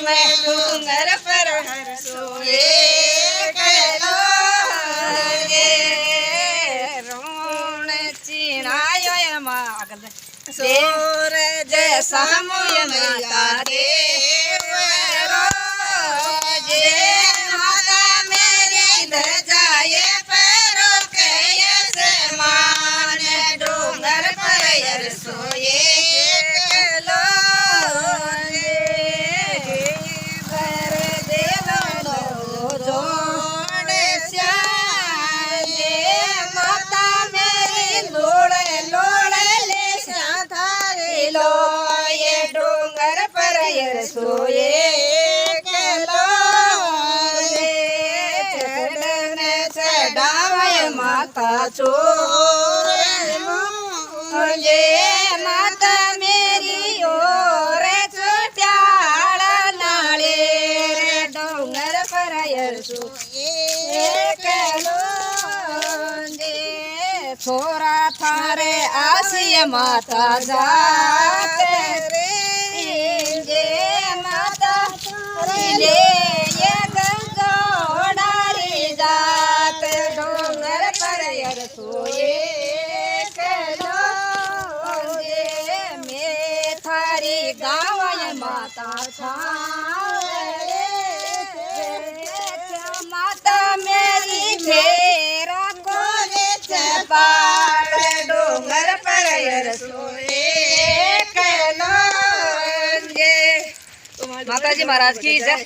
मैं डूंगर पर हर सोए गलो रे रोण चिणायो मागल सूरज सामुय माता देव रोजे माता मेरी धजाए परो के मान डूंगर पर हर सोए सोए गलो रे चढ़न चढ़ावे माता चोर मुझे माता मेरी ओर चोट्याल नाले रे डोंगर पर सोए गलो रे छोरा थारे आसिया माता जात रे ले ये गंगोडारी जात डोंगर पर यर सोए कलो रे मैं थारी गाँव माता माता मेरी फेरा को चपाड़ डोंगर पर यर सोए कलो माताजी महाराज की जय।